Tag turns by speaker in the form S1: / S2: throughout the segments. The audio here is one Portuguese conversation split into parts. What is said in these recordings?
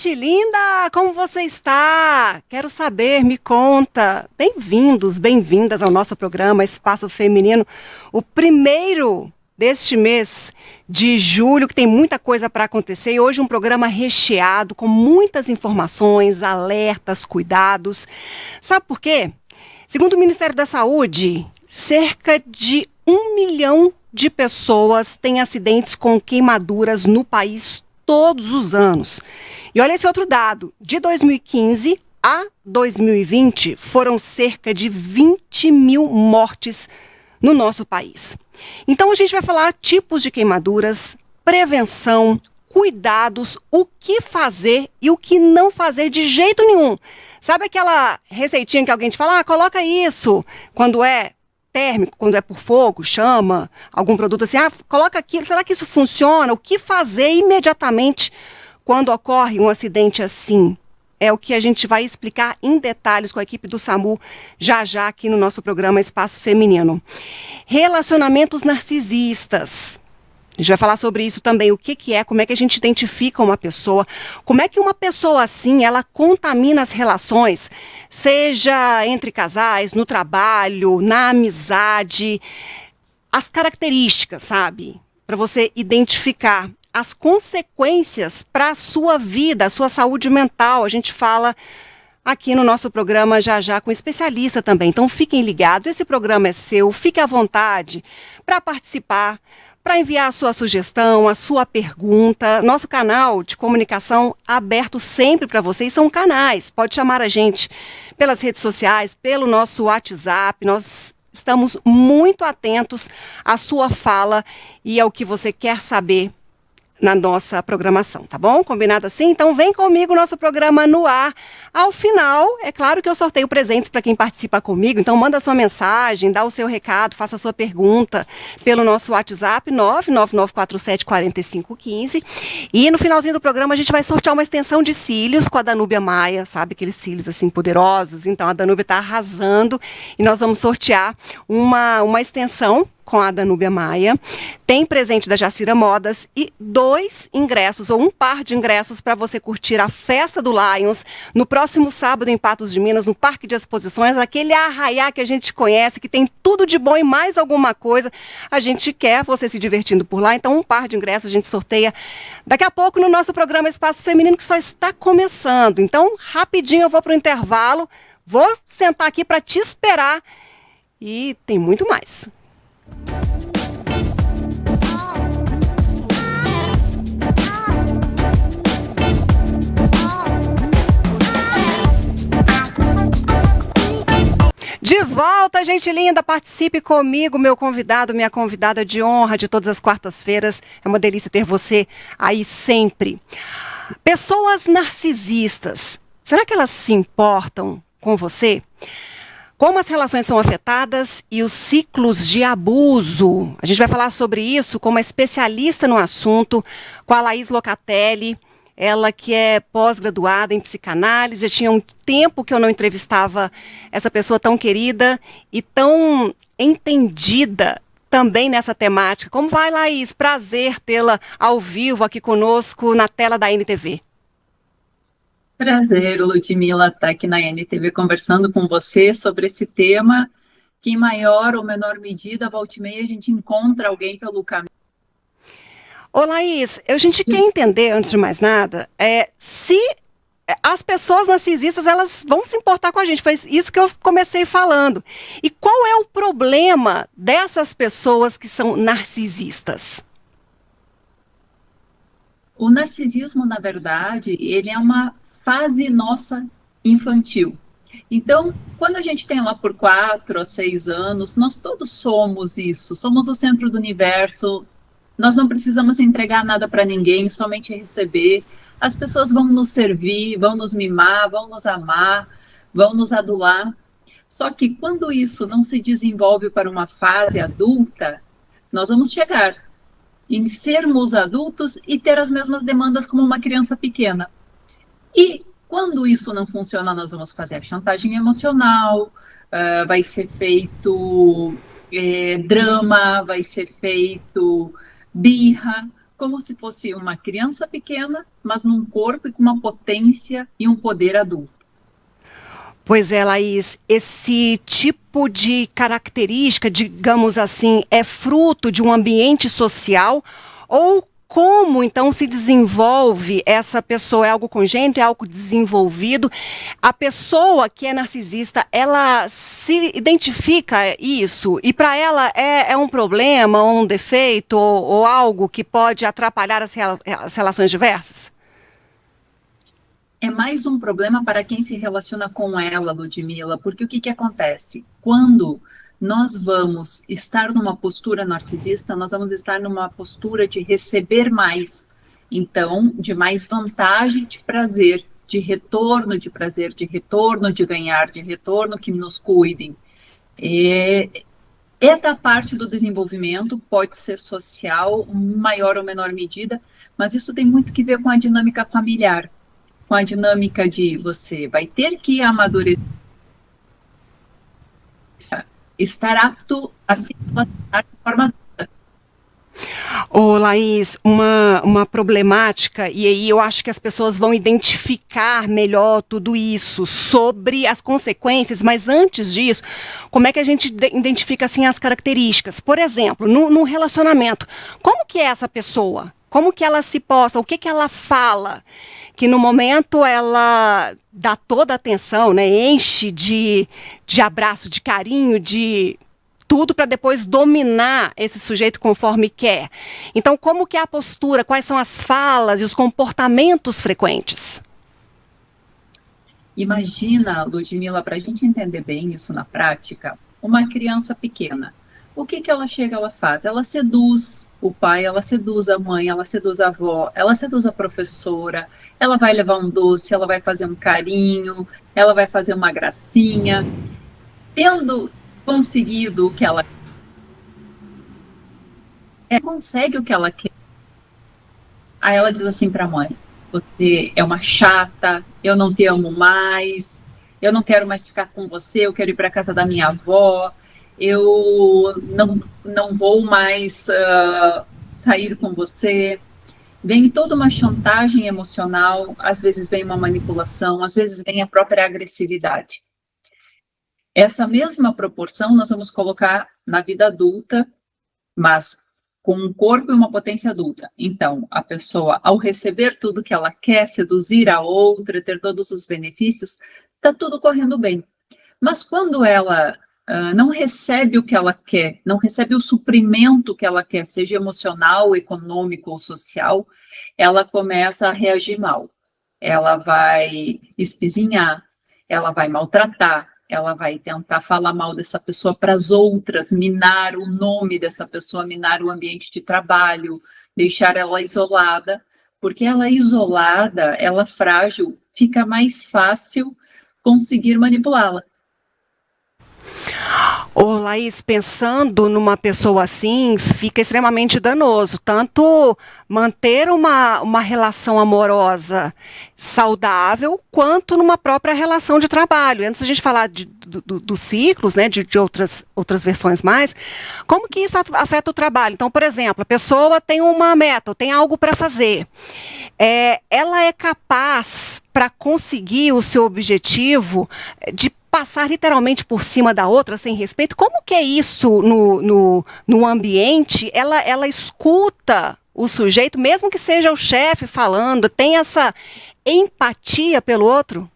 S1: Gente linda, como você está? Quero saber, me conta. Bem-vindos, bem-vindas ao nosso programa Espaço Feminino, o primeiro deste mês de julho, que tem muita coisa para acontecer. E hoje um programa recheado, com muitas informações, alertas, cuidados. Sabe por quê? Segundo o Ministério da Saúde, cerca de 1 milhão de pessoas têm acidentes com queimaduras no país todos os anos. E olha esse outro dado, de 2015 a 2020 foram cerca de 20 mil mortes no nosso país. Então a gente vai falar tipos de queimaduras, prevenção, cuidados, o que fazer e o que não fazer de jeito nenhum. Sabe aquela receitinha que alguém te fala, coloca isso quando é térmico, quando é por fogo, chama, algum produto assim, coloca aquilo, será que isso funciona? O que fazer imediatamente quando ocorre um acidente assim? É o que a gente vai explicar em detalhes com a equipe do SAMU já aqui no nosso programa Espaço Feminino. Relacionamentos narcisistas. A gente vai falar sobre isso também, o que é, como é que a gente identifica uma pessoa, como é que uma pessoa assim, ela contamina as relações, seja entre casais, no trabalho, na amizade, as características, sabe? Para você identificar as consequências para a sua vida, a sua saúde mental. A gente fala aqui no nosso programa já com especialista também. Então fiquem ligados, esse programa é seu, fique à vontade para participar, para enviar a sua sugestão, a sua pergunta. Nosso canal de comunicação aberto sempre para vocês, são canais. Pode chamar a gente pelas redes sociais, pelo nosso WhatsApp. Nós estamos muito atentos à sua fala e ao que você quer saber na nossa programação, tá bom? Combinado assim? Então vem comigo, nosso programa no ar. Ao final, é claro que eu sorteio presentes para quem participa comigo, então manda sua mensagem, dá o seu recado, faça a sua pergunta pelo nosso WhatsApp 999474515. E no finalzinho do programa a gente vai sortear uma extensão de cílios com a Danúbia Maia, sabe? Aqueles cílios assim poderosos. Então a Danúbia está arrasando e nós vamos sortear uma extensão com a Danúbia Maia. Tem presente da Jacira Modas e 2 ingressos, ou um par de ingressos para você curtir a Festa do Lions no próximo sábado em Patos de Minas, no Parque de Exposições, aquele arraiá que a gente conhece, que tem tudo de bom e mais alguma coisa. A gente quer você se divertindo por lá, então um par de ingressos a gente sorteia daqui a pouco no nosso programa Espaço Feminino, que só está começando. Então, rapidinho eu vou para o intervalo, vou sentar aqui para te esperar e tem muito mais. De volta, gente linda, participe comigo, meu convidado, minha convidada de honra de todas as quartas-feiras. É uma delícia ter você aí sempre. Pessoas narcisistas, será que elas se importam com você? Como as relações são afetadas e os ciclos de abuso. A gente vai falar sobre isso com uma especialista no assunto, com a Laís Locatelli. Ela que é pós-graduada em psicanálise, já tinha um tempo que eu não entrevistava essa pessoa tão querida e tão entendida também nessa temática. Como vai, Laís? Prazer tê-la ao vivo aqui conosco na tela da NTV.
S2: Prazer, Ludmila, estar aqui na NTV conversando com você sobre esse tema que, em maior ou menor medida, volta e meia, a gente encontra alguém pelo caminho.
S1: Ô, Laís, a gente quer entender, antes de mais nada, se as pessoas narcisistas, elas vão se importar com a gente. Foi isso que eu comecei falando. E qual é o problema dessas pessoas que são narcisistas?
S2: O narcisismo, na verdade, ele é uma fase nossa infantil. Então, quando a gente tem lá por 4 a 6 anos, nós todos somos isso, somos o centro do universo, nós não precisamos entregar nada para ninguém, somente receber. As pessoas vão nos servir, vão nos mimar, vão nos amar, vão nos adular. Só que quando isso não se desenvolve para uma fase adulta, nós vamos chegar em sermos adultos e ter as mesmas demandas como uma criança pequena. E quando isso não funciona, nós vamos fazer a chantagem emocional, vai ser feito drama, vai ser feito birra, como se fosse uma criança pequena, mas num corpo e com uma potência e um poder adulto.
S1: Pois é, Laís, esse tipo de característica, digamos assim, é fruto de um ambiente social ou como então se desenvolve essa pessoa? É algo congênito, é algo desenvolvido? A pessoa que é narcisista, ela se identifica isso e para ela é um problema, um defeito ou algo que pode atrapalhar as relações diversas?
S2: É mais um problema para quem se relaciona com ela, Ludmila, porque o que acontece? Quando nós vamos estar numa postura narcisista, nós vamos estar numa postura de receber mais. Então, de mais vantagem, de prazer, de retorno, de prazer, de retorno, de ganhar, de retorno, que nos cuidem. É da parte do desenvolvimento, pode ser social, maior ou menor medida, mas isso tem muito que ver com a dinâmica familiar, com a dinâmica de você vai ter que amadurecer, estar apto a se relacionar de forma adulta.
S1: Ô, Laís, uma problemática, e aí eu acho que as pessoas vão identificar melhor tudo isso, sobre as consequências, mas antes disso, como é que a gente identifica assim as características? Por exemplo, num relacionamento, como que é essa pessoa? Como que ela se posta? O que ela fala? Que no momento ela dá toda a atenção, né? Enche de abraço, de carinho, de tudo para depois dominar esse sujeito conforme quer. Então, como que é a postura? Quais são as falas e os comportamentos frequentes?
S2: Imagina, Ludmila, para a gente entender bem isso na prática, uma criança pequena. O que ela chega, ela faz? Ela seduz o pai, ela seduz a mãe, ela seduz a avó, ela seduz a professora, ela vai levar um doce, ela vai fazer um carinho, ela vai fazer uma gracinha. Tendo conseguido o que ela quer, consegue o que ela quer. Aí ela diz assim para a mãe: você é uma chata, eu não te amo mais, eu não quero mais ficar com você, eu quero ir para a casa da minha avó, eu não vou mais sair com você. Vem toda uma chantagem emocional, às vezes vem uma manipulação, às vezes vem a própria agressividade. Essa mesma proporção nós vamos colocar na vida adulta, mas com um corpo e uma potência adulta. Então, a pessoa, ao receber tudo que ela quer, seduzir a outra, ter todos os benefícios, está tudo correndo bem. Mas quando ela não recebe o que ela quer, não recebe o suprimento que ela quer, seja emocional, econômico ou social, ela começa a reagir mal. Ela vai espizinhar, ela vai maltratar, ela vai tentar falar mal dessa pessoa para as outras, minar o nome dessa pessoa, minar o ambiente de trabalho, deixar ela isolada, porque ela isolada, ela frágil, fica mais fácil conseguir manipulá-la.
S1: Ô, Laís, pensando numa pessoa assim, fica extremamente danoso. Tanto manter uma relação amorosa saudável, quanto numa própria relação de trabalho. Antes de a gente falar dos ciclos, né, de outras versões mais, como que isso afeta o trabalho? Então, por exemplo, a pessoa tem uma meta, tem algo para fazer. Ela é capaz, para conseguir o seu objetivo, de passar literalmente por cima da outra sem respeito? Como que é isso no ambiente? Ela escuta o sujeito, mesmo que seja o chefe falando, tem essa empatia pelo outro?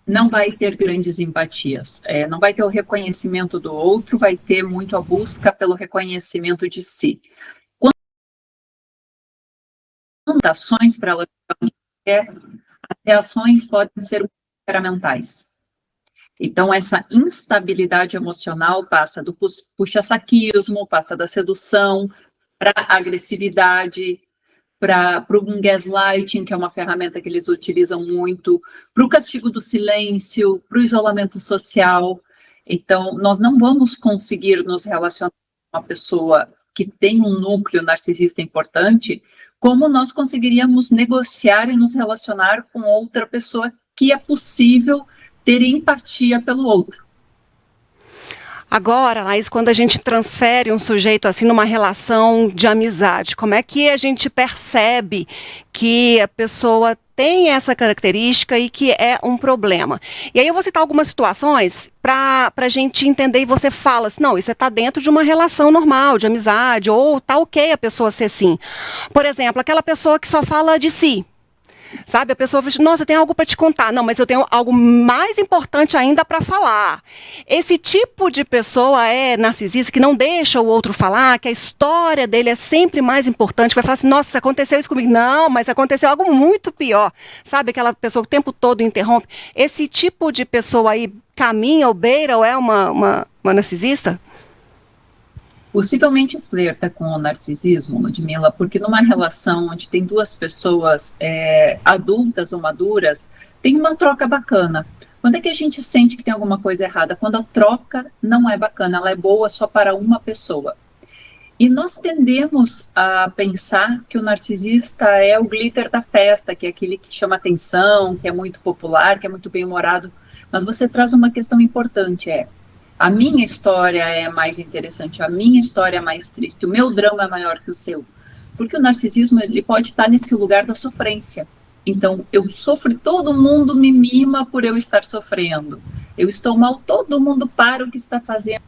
S2: Não vai ter grandes empatias, não vai ter o reconhecimento do outro, vai ter muito a busca pelo reconhecimento de si. Quando ações para ela as reações podem ser temperamentais. Então, essa instabilidade emocional passa do puxa-saquismo, passa da sedução para a agressividade, para um gaslighting, que é uma ferramenta que eles utilizam muito, para o castigo do silêncio, para o isolamento social. Então, nós não vamos conseguir nos relacionar com uma pessoa que tem um núcleo narcisista importante, como nós conseguiríamos negociar e nos relacionar com outra pessoa que é possível ter empatia pelo outro.
S1: Agora, Laís, quando a gente transfere um sujeito assim numa relação de amizade, como é que a gente percebe que a pessoa tem essa característica e que é um problema? E aí eu vou citar algumas situações para a gente entender, e você fala assim, não, isso está dentro de uma relação normal, de amizade, ou tá ok a pessoa ser assim. Por exemplo, aquela pessoa que só fala de si. Sabe, a pessoa fala, nossa, eu tenho algo para te contar. Não, mas eu tenho algo mais importante ainda para falar. Esse tipo de pessoa é narcisista, que não deixa o outro falar, que a história dele é sempre mais importante. Vai falar assim, nossa, aconteceu isso comigo. Não, mas aconteceu algo muito pior. Sabe, aquela pessoa que o tempo todo interrompe. Esse tipo de pessoa aí caminha ou beira ou é uma narcisista?
S2: Possivelmente flerta com o narcisismo, Ludmila, porque numa relação onde tem duas pessoas adultas ou maduras, tem uma troca bacana. Quando é que a gente sente que tem alguma coisa errada? Quando a troca não é bacana, ela é boa só para uma pessoa. E nós tendemos a pensar que o narcisista é o glitter da festa, que é aquele que chama atenção, que é muito popular, que é muito bem-humorado. Mas você traz uma questão importante, a minha história é mais interessante, a minha história é mais triste, o meu drama é maior que o seu. Porque o narcisismo, ele pode estar nesse lugar da sofrência. Então, eu sofro, todo mundo me mima por eu estar sofrendo. Eu estou mal, todo mundo para o que está fazendo.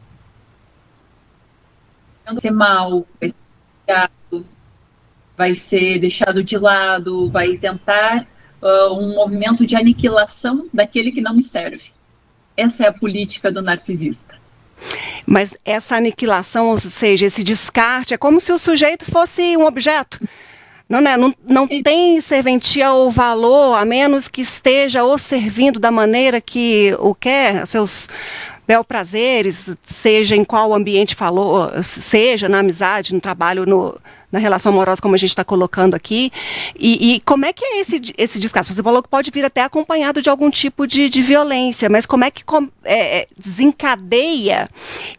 S2: Vai ser mal, vai ser deixado de lado, vai tentar um movimento de aniquilação daquele que não me serve. Essa é a política do narcisista.
S1: Mas essa aniquilação, ou seja, esse descarte, é como se o sujeito fosse um objeto. Não, né? Não tem serventia ou valor, a menos que esteja o servindo da maneira que o quer, seus bel prazeres, seja em qual ambiente falou, seja na amizade, no trabalho, na relação amorosa, como a gente está colocando aqui. E como é que é esse descaso? Você falou que pode vir até acompanhado de algum tipo de violência, mas como é que desencadeia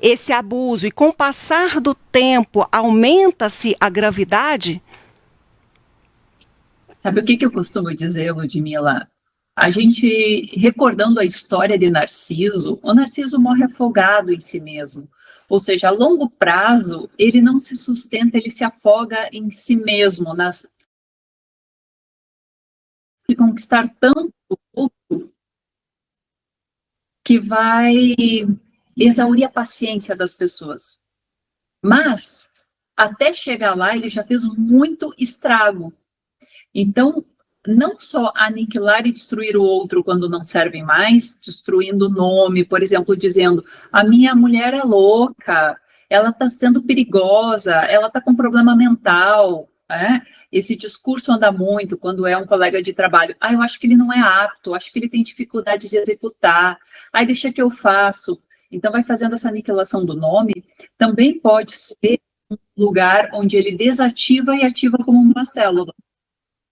S1: esse abuso? E com o passar do tempo, aumenta-se a gravidade?
S2: Sabe o que eu costumo dizer, Ludmila? A gente, recordando a história de Narciso, o Narciso morre afogado em si mesmo. Ou seja, a longo prazo, ele não se sustenta, ele se afoga em si mesmo, de conquistar tanto que vai exaurir a paciência das pessoas. Mas, até chegar lá, ele já fez muito estrago. Então, não só aniquilar e destruir o outro quando não serve mais, destruindo o nome, por exemplo, dizendo, a minha mulher é louca, ela está sendo perigosa, ela está com problema mental, né? Esse discurso anda muito quando é um colega de trabalho, eu acho que ele não é apto, acho que ele tem dificuldade de executar, deixa que eu faço. Então, vai fazendo essa aniquilação do nome, também pode ser um lugar onde ele desativa e ativa como uma célula.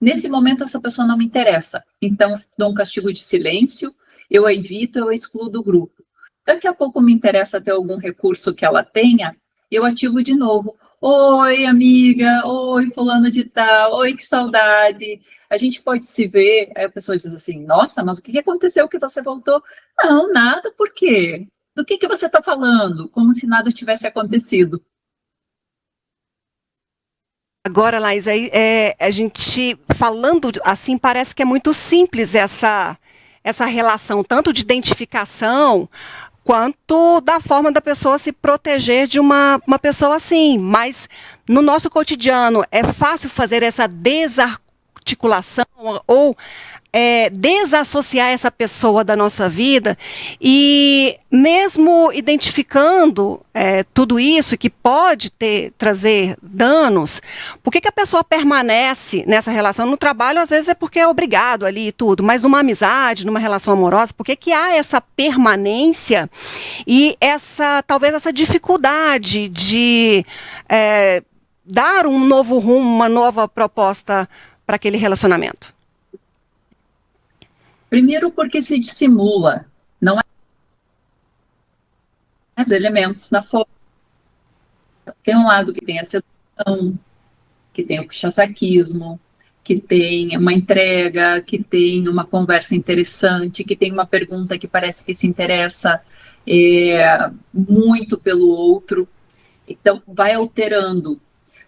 S2: Nesse momento, essa pessoa não me interessa. Então, dou um castigo de silêncio, eu a evito, eu a excluo do grupo. Daqui a pouco me interessa ter algum recurso que ela tenha, eu ativo de novo. Oi, amiga. Oi, fulano de tal. Oi, que saudade. A gente pode se ver. Aí a pessoa diz assim, nossa, mas o que aconteceu que você voltou? Não, nada, por quê? Do que você está falando? Como se nada tivesse acontecido.
S1: Agora, Laís, a gente falando assim, parece que é muito simples essa relação, tanto de identificação, quanto da forma da pessoa se proteger de uma pessoa assim. Mas no nosso cotidiano, é fácil fazer essa desarticulação ou desassociar essa pessoa da nossa vida e mesmo identificando tudo isso que pode trazer danos, por que a pessoa permanece nessa relação? No trabalho, às vezes, é porque é obrigado ali e tudo, mas numa amizade, numa relação amorosa, por que há essa permanência e talvez essa dificuldade de dar um novo rumo, uma nova proposta para aquele relacionamento?
S2: Primeiro porque se dissimula, não é dos elementos na foto. Tem um lado que tem a sedução, que tem o puxa-saquismo, que tem uma entrega, que tem uma conversa interessante, que tem uma pergunta que parece que se interessa. muito pelo outro. Então, vai alterando.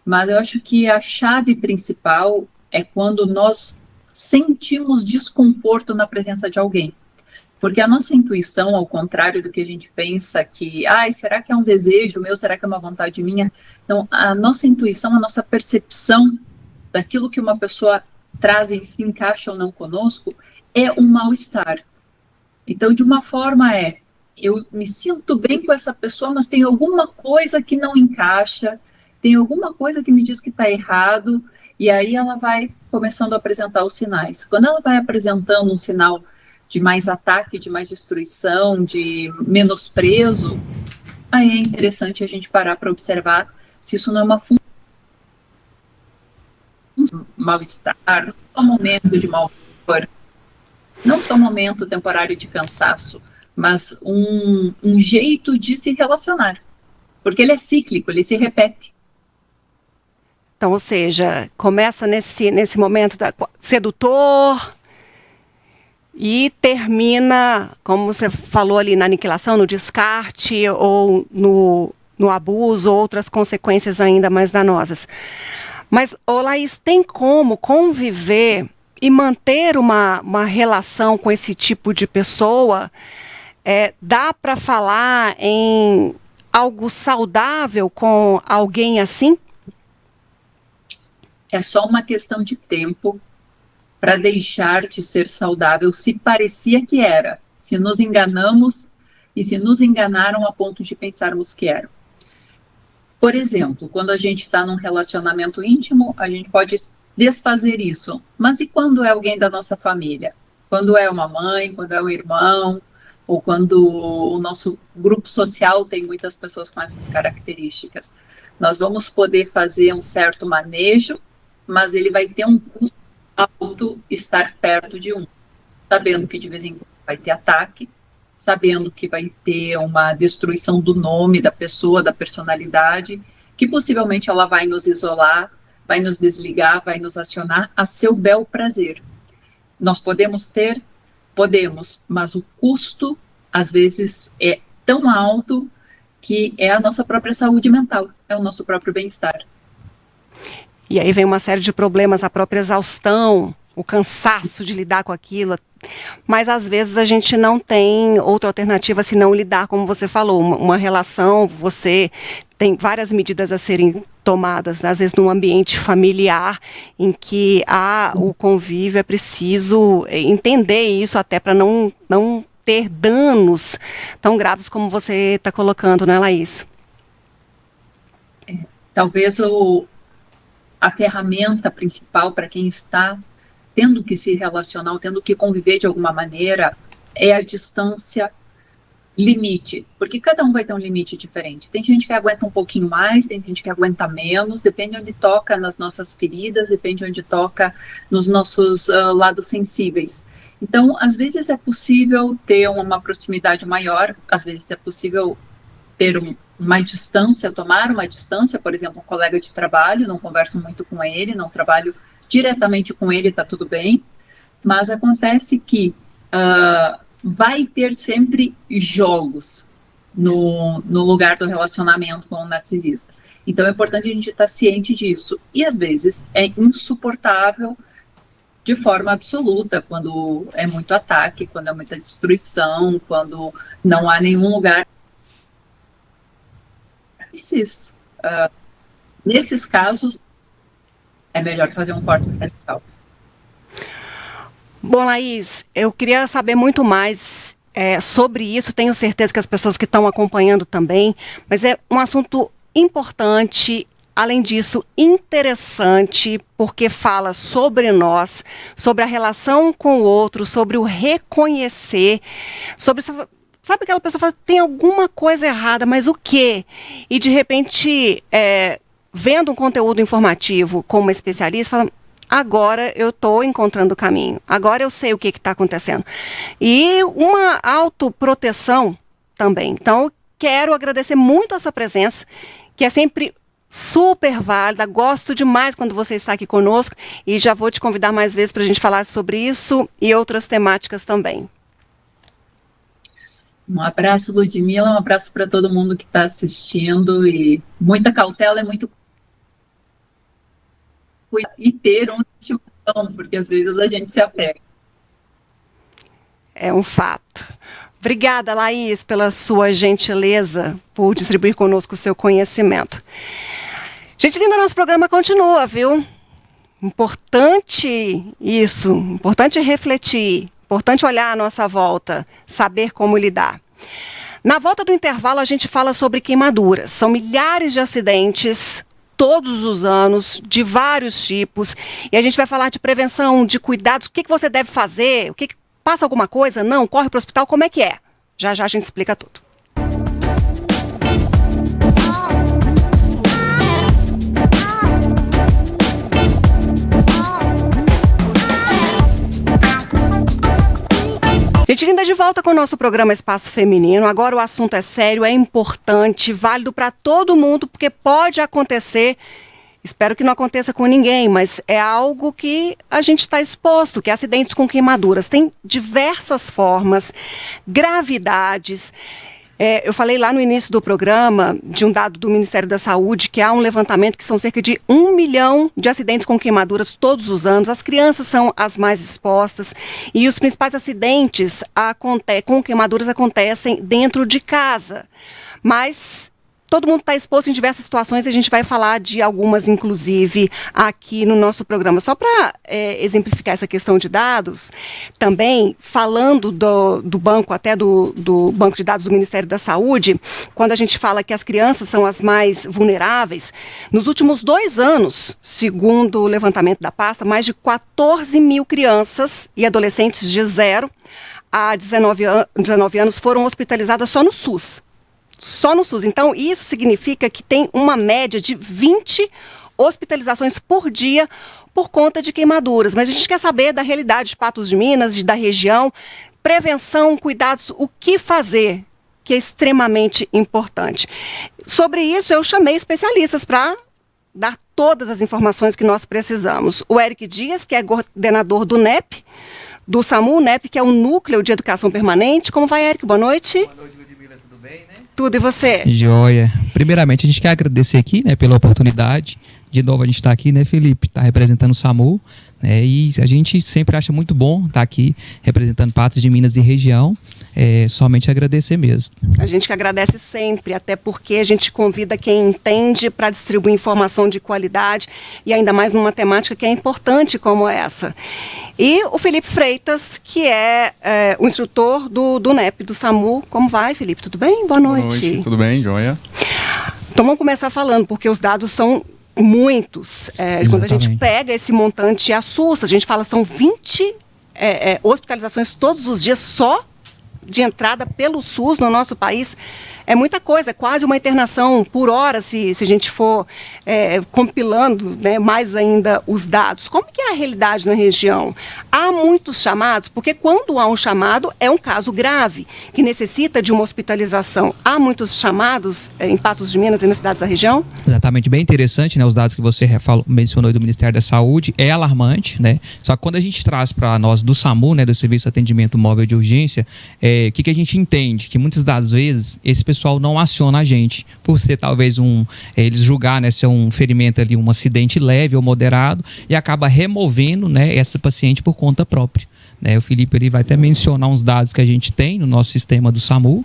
S2: Mas eu acho que a chave principal é quando nós sentimos desconforto na presença de alguém. Porque a nossa intuição, ao contrário do que a gente pensa, que, será que é um desejo meu, será que é uma vontade minha? Então, a nossa intuição, a nossa percepção daquilo que uma pessoa traz e se encaixa ou não conosco, é um mal-estar. Então, de uma forma eu me sinto bem com essa pessoa, mas tem alguma coisa que não encaixa, tem alguma coisa que me diz que está errado, e aí ela vai começando a apresentar os sinais. Quando ela vai apresentando um sinal de mais ataque, de mais destruição, de menosprezo, aí é interessante a gente parar para observar se isso não é uma mal-estar, não só um momento de mal-humor, não só um momento temporário de cansaço, mas um jeito de se relacionar, porque ele é cíclico, ele se repete.
S1: Então, ou seja, começa nesse momento sedutor e termina, como você falou ali, na aniquilação, no descarte ou no abuso, outras consequências ainda mais danosas. Mas, Laís, tem como conviver e manter uma relação com esse tipo de pessoa? Dá para falar em algo saudável com alguém assim?
S2: É só uma questão de tempo para deixar de ser saudável, se parecia que era. Se nos enganamos e se nos enganaram a ponto de pensarmos que era. Por exemplo, quando a gente está num relacionamento íntimo, a gente pode desfazer isso. Mas e quando é alguém da nossa família? Quando é uma mãe, quando é um irmão, ou quando o nosso grupo social tem muitas pessoas com essas características? Nós vamos poder fazer um certo manejo, mas ele vai ter um custo alto estar perto de sabendo que de vez em quando vai ter ataque, sabendo que vai ter uma destruição do nome da pessoa, da personalidade, que possivelmente ela vai nos isolar, vai nos desligar, vai nos acionar a seu bel prazer. Nós podemos ter? Podemos, mas o custo, às vezes, é tão alto que é a nossa própria saúde mental, é o nosso próprio bem-estar.
S1: E aí vem uma série de problemas, a própria exaustão, o cansaço de lidar com aquilo. Mas às vezes a gente não tem outra alternativa senão lidar, como você falou, uma relação, você tem várias medidas a serem tomadas, às vezes num ambiente familiar em que há o convívio, é preciso entender isso até para não ter danos tão graves como você está colocando, né, Laís?
S2: Talvez a ferramenta principal para quem está tendo que se relacionar, tendo que conviver de alguma maneira, é a distância limite, porque cada um vai ter um limite diferente. Tem gente que aguenta um pouquinho mais, tem gente que aguenta menos, depende onde toca nas nossas feridas, depende onde toca nos nossos lados sensíveis. Então, às vezes é possível ter uma proximidade maior, às vezes é possível ter uma distância, tomar uma distância, por exemplo, um colega de trabalho, não converso muito com ele, não trabalho diretamente com ele, está tudo bem, mas acontece que vai ter sempre jogos no lugar do relacionamento com o narcisista. Então é importante a gente estar ciente disso. E às vezes é insuportável de forma absoluta, quando é muito ataque, quando é muita destruição, quando não há nenhum lugar. Nesses casos, é melhor fazer um corte radical.
S1: Bom, Laís, eu queria saber muito mais sobre isso. Tenho certeza que as pessoas que estão acompanhando também, mas é um assunto importante, além disso, interessante, porque fala sobre nós, sobre a relação com o outro, sobre o reconhecer, sobre... Sabe aquela pessoa que fala, tem alguma coisa errada, mas o quê? E de repente, vendo um conteúdo informativo com uma especialista, fala, agora eu estou encontrando o caminho, agora eu sei o que está acontecendo. E uma autoproteção também. Então, eu quero agradecer muito a sua presença, que é sempre super válida, gosto demais quando você está aqui conosco, e já vou te convidar mais vezes para a gente falar sobre isso e outras temáticas também.
S2: Um abraço, Ludmila, um abraço para todo mundo que está assistindo, e muita cautela e muito cuidado, e ter um estimação, porque às vezes a gente se apega.
S1: É um fato. Obrigada, Laís, pela sua gentileza, por distribuir conosco o seu conhecimento. Gente linda, nosso programa continua, viu? Importante isso, importante refletir, importante olhar à nossa volta, saber como lidar. Na volta do intervalo, a gente fala sobre queimaduras. São milhares de acidentes todos os anos, de vários tipos, e a gente vai falar de prevenção, de cuidados, o que você deve fazer, passa alguma coisa? Não? Corre para o hospital? Como é que é? Já já a gente explica tudo. Gente linda, de volta com o nosso programa Espaço Feminino. Agora o assunto é sério, é importante, válido para todo mundo, porque pode acontecer. Espero que não aconteça com ninguém, mas é algo que a gente está exposto, que é acidentes com queimaduras. Tem diversas formas, gravidades. Eu falei lá no início do programa de um dado do Ministério da Saúde, que há um levantamento que são cerca de 1 milhão de acidentes com queimaduras todos os anos. As crianças são as mais expostas e os principais acidentes com queimaduras acontecem dentro de casa. Mas todo mundo está exposto em diversas situações e a gente vai falar de algumas, inclusive, aqui no nosso programa. Só para exemplificar essa questão de dados, também falando do banco, até do banco de dados do Ministério da Saúde, quando a gente fala que as crianças são as mais vulneráveis, nos últimos 2 anos, segundo o levantamento da pasta, mais de 14 mil crianças e adolescentes de 0 a 19 anos foram hospitalizadas só no SUS. Só no SUS. Então, isso significa que tem uma média de 20 hospitalizações por dia por conta de queimaduras. Mas a gente quer saber da realidade de Patos de Minas, da região, prevenção, cuidados, o que fazer, que é extremamente importante. Sobre isso, eu chamei especialistas para dar todas as informações que nós precisamos. O Eric Dias, que é coordenador do NEP, do SAMU, NEP, que é o Núcleo de Educação Permanente. Como vai, Eric? Boa noite.
S3: Boa noite, Ludmila. Tudo bem, né?
S1: Tudo, e você?
S3: Joia. Primeiramente, a gente quer agradecer aqui, né, pela oportunidade. De novo, a gente está aqui, né, Felipe? Está representando o SAMU. E a gente sempre acha muito bom estar aqui representando Patos de Minas e região. Somente agradecer mesmo.
S1: A gente que agradece sempre, até porque a gente convida quem entende para distribuir informação de qualidade e ainda mais numa temática que é importante como essa. E o Felipe Freitas, que é o instrutor do NEP, do SAMU. Como vai, Felipe? Tudo bem? Boa noite.
S4: Boa noite, tudo bem, joia?
S1: Então vamos começar falando, porque os dados são muitos. Quando a gente pega esse montante, assusta. A gente fala são 20 hospitalizações todos os dias só de entrada pelo SUS no nosso país. É muita coisa, é quase uma internação por hora, se a gente for compilando, né, mais ainda os dados. Como que é a realidade na região? Há muitos chamados, porque quando há um chamado, é um caso grave, que necessita de uma hospitalização. Há muitos chamados em Patos de Minas e nas cidades da região?
S3: Exatamente, bem interessante, né? Os dados que você mencionou aí do Ministério da Saúde, é alarmante, né? Só que quando a gente traz para nós do SAMU, né, do Serviço de Atendimento Móvel de Urgência, o que a gente entende? Que muitas das vezes esse pessoal não aciona a gente, por ser talvez eles julgar, né, se é um ferimento ali, um acidente leve ou moderado, e acaba removendo, né, essa paciente por conta própria. O Felipe ele vai até mencionar uns dados que a gente tem no nosso sistema do SAMU,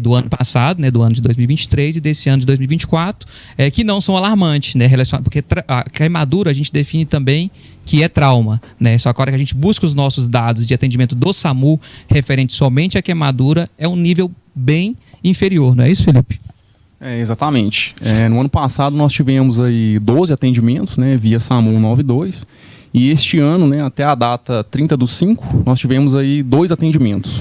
S3: do ano passado, né, do ano de 2023 e desse ano de 2024, que não são alarmantes, né, porque a queimadura a gente define também que é trauma, né? Só que agora que a gente busca os nossos dados de atendimento do SAMU referente somente à queimadura, é um nível bem inferior, não é isso, Felipe?
S4: Exatamente. No ano passado nós tivemos aí 12 atendimentos, né, via SAMU 92, e este ano, né, até a data 30/5, nós tivemos aí 2 atendimentos,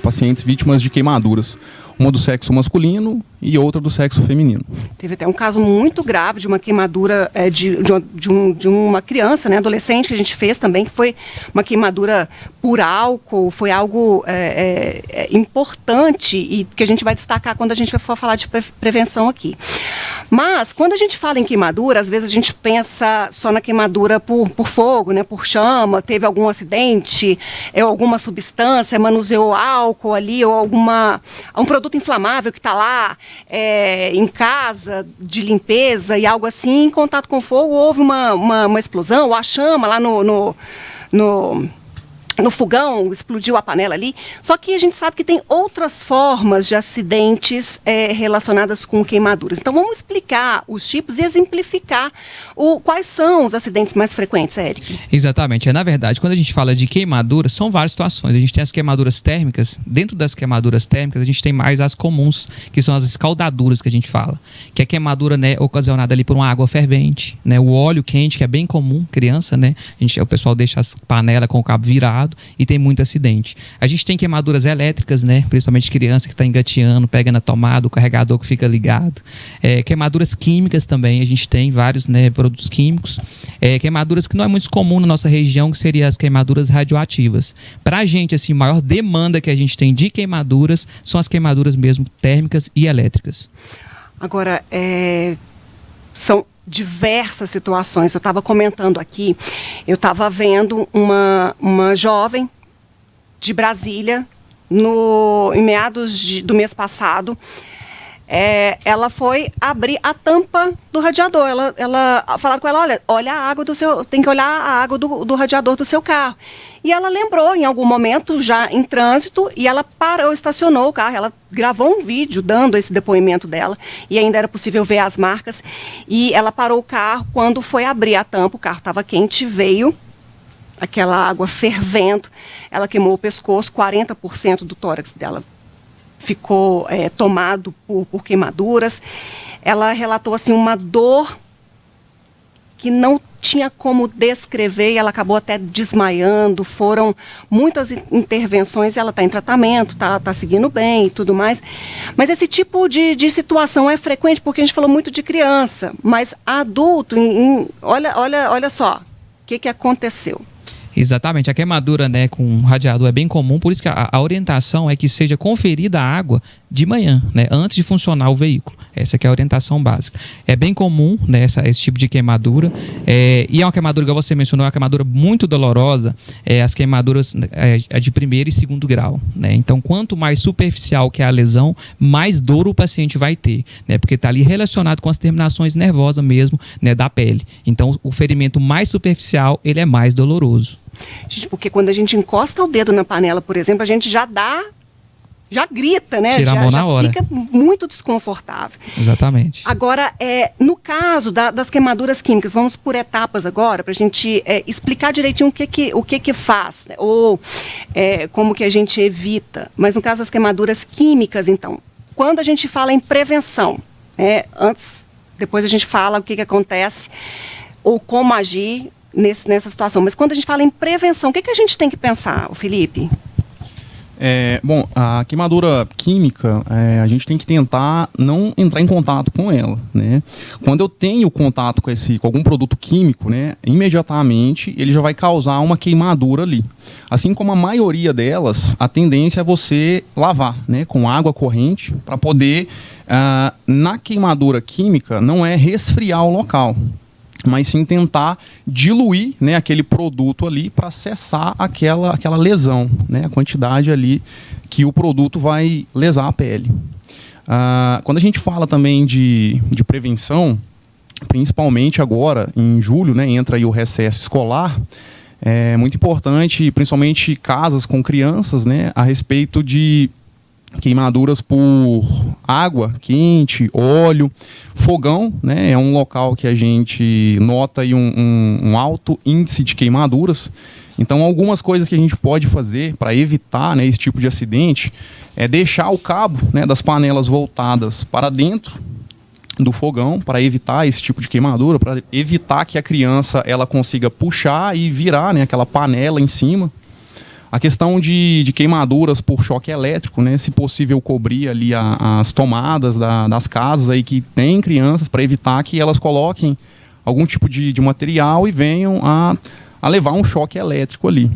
S4: pacientes vítimas de queimaduras. uma do sexo masculino e outra do sexo feminino.
S1: Teve até um caso muito grave de uma queimadura de uma criança, né, adolescente, que a gente fez também, que foi uma queimadura por álcool, foi algo importante e que a gente vai destacar quando a gente for falar de prevenção aqui. Mas, quando a gente fala em queimadura, às vezes a gente pensa só na queimadura por fogo, né, por chama, teve algum acidente, alguma substância, manuseou álcool ali, ou um produto inflamável que está lá, em casa, de limpeza e algo assim, em contato com fogo, houve uma explosão, ou a chama lá no fogão, explodiu a panela ali. Só que a gente sabe que tem outras formas de acidentes relacionadas com queimaduras. Então vamos explicar os tipos e exemplificar quais são os acidentes mais frequentes, Eric.
S3: Exatamente. Na verdade, quando a gente fala de queimaduras, são várias situações. A gente tem as queimaduras térmicas. Dentro das queimaduras térmicas, a gente tem mais as comuns, que são as escaldaduras que a gente fala. Que é queimadura, né, ocasionada ali por uma água fervente, né, o óleo quente, que é bem comum, criança, né? O pessoal deixa as panelas com o cabo virado e tem muito acidente. A gente tem queimaduras elétricas, né? Principalmente criança que está engateando, pega na tomada, o carregador que fica ligado. Queimaduras químicas também, a gente tem vários, né, produtos químicos. Queimaduras que não é muito comum na nossa região, que seriam as queimaduras radioativas. Para a gente, assim, a maior demanda que a gente tem de queimaduras são as queimaduras mesmo térmicas e elétricas.
S1: Agora, são diversas situações. Eu estava comentando aqui, eu estava vendo uma jovem de Brasília, em meados do mês passado. Ela foi abrir a tampa do radiador. Falaram com ela, olha a água tem que olhar a água do radiador do seu carro. E ela lembrou em algum momento, já em trânsito, e ela parou, estacionou o carro. Ela gravou um vídeo dando esse depoimento dela, e ainda era possível ver as marcas. E ela parou o carro, quando foi abrir a tampa, o carro estava quente, veio aquela água fervendo. Ela queimou o pescoço, 40% do tórax dela ficou tomado por queimaduras. Ela relatou assim uma dor que não tinha como descrever, e ela acabou até desmaiando. Foram muitas intervenções, ela está em tratamento, tá seguindo bem e tudo mais. Mas esse tipo de situação é frequente, porque a gente falou muito de criança, mas adulto, olha só o que aconteceu.
S3: Exatamente, a queimadura, né, com radiador é bem comum, por isso que a orientação é que seja conferida a água de manhã, né, antes de funcionar o veículo. Essa que é a orientação básica. É bem comum, né, esse tipo de queimadura, e é uma queimadura, que você mencionou, é uma queimadura muito dolorosa. As queimaduras de primeiro e segundo grau, né? Então, quanto mais superficial que é a lesão, mais dor o paciente vai ter, né, porque está ali relacionado com as terminações nervosas mesmo, né, da pele. Então, o ferimento mais superficial, ele é mais doloroso.
S1: Gente, porque quando a gente encosta o dedo na panela, por exemplo, a gente já grita, né?
S3: Tira a mão na hora.
S1: Fica muito desconfortável.
S3: Exatamente.
S1: Agora, no caso das queimaduras químicas, vamos por etapas agora, para a gente explicar direitinho o que faz, né? Ou como que a gente evita. Mas no caso das queimaduras químicas, então, quando a gente fala em prevenção, depois a gente fala o que acontece ou como agir nessa situação. Mas quando a gente fala em prevenção, o que a gente tem que pensar, Felipe?
S4: Bom, a queimadura química, a gente tem que tentar não entrar em contato com ela, né? Quando eu tenho contato com algum produto químico, né, imediatamente ele já vai causar uma queimadura ali. Assim como a maioria delas, a tendência é você lavar, né, com água corrente, para poder, na queimadura química, não é resfriar o local, mas sim tentar diluir, né, aquele produto ali para cessar aquela lesão, né, a quantidade ali que o produto vai lesar a pele. Quando a gente fala também de prevenção, principalmente agora em julho, né, entra aí o recesso escolar, é muito importante, principalmente casas com crianças, né, a respeito de queimaduras por água quente, óleo, fogão, né? É um local que a gente nota aí um alto índice de queimaduras. Então, algumas coisas que a gente pode fazer para evitar, né, esse tipo de acidente é deixar o cabo, né, das panelas voltadas para dentro do fogão, para evitar esse tipo de queimadura, para evitar que a criança ela consiga puxar e virar, né, aquela panela em cima. A questão de queimaduras por choque elétrico, né? Se possível cobrir ali as tomadas das casas aí que tem crianças, para evitar que elas coloquem algum tipo de material e venham a levar um choque elétrico ali.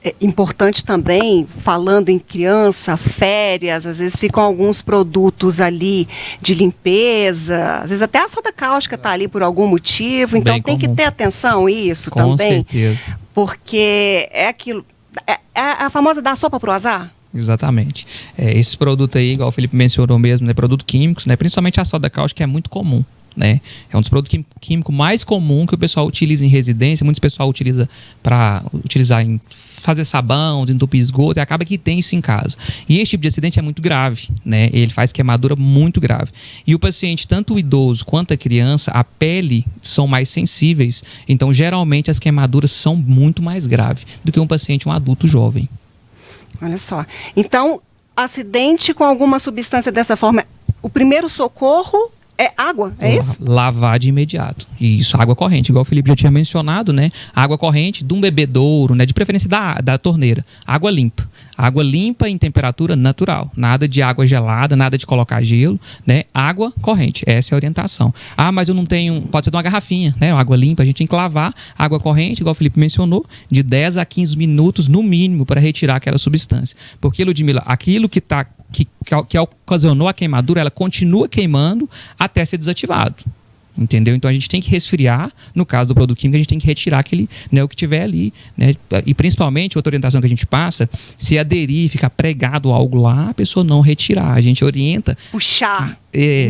S1: É importante também, falando em criança, férias, às vezes ficam alguns produtos ali de limpeza, às vezes até a soda cáustica está ali por algum motivo, então
S3: Bem
S1: tem
S3: comum.
S1: que ter atenção isso
S3: Com
S1: também,
S3: certeza.
S1: porque é aquilo, é a famosa dar sopa pro azar.
S3: Exatamente. Esse produto aí, igual o Felipe mencionou mesmo, né, produtos químicos, né, principalmente a soda cáustica é muito comum. Né? É um dos produtos químicos mais comuns que o pessoal utiliza em residência. Muitos pessoal utiliza para utilizar em fazer sabão, desentupir esgoto, e acaba que tem isso em casa. E esse tipo de acidente é muito grave, né? Ele faz queimadura muito grave. E o paciente, tanto o idoso quanto a criança, a pele são mais sensíveis. Então, geralmente, as queimaduras são muito mais graves do que um paciente, um adulto jovem.
S1: Olha só. Então, acidente com alguma substância dessa forma, o primeiro socorro é água, é isso?
S3: Lavar de imediato. Isso, água corrente, igual o Felipe já tinha mencionado, né? Água corrente de um bebedouro, né? De preferência da torneira. Água limpa. Água limpa em temperatura natural. Nada de água gelada, nada de colocar gelo, né? Água corrente, essa é a orientação. Ah, mas eu não tenho, pode ser de uma garrafinha, né? Água limpa, a gente tem que lavar. Água corrente, igual o Felipe mencionou, de 10 a 15 minutos no mínimo para retirar aquela substância. Porque, Ludmila, aquilo que ocasionou a queimadura, ela continua queimando até ser desativado. Entendeu? Então a gente tem que resfriar, no caso do produto químico, a gente tem que retirar aquele, né, o que tiver ali, né? E principalmente, outra orientação que a gente passa, se aderir, ficar pregado algo lá, a pessoa não retirar. A gente orienta.
S1: Puxar.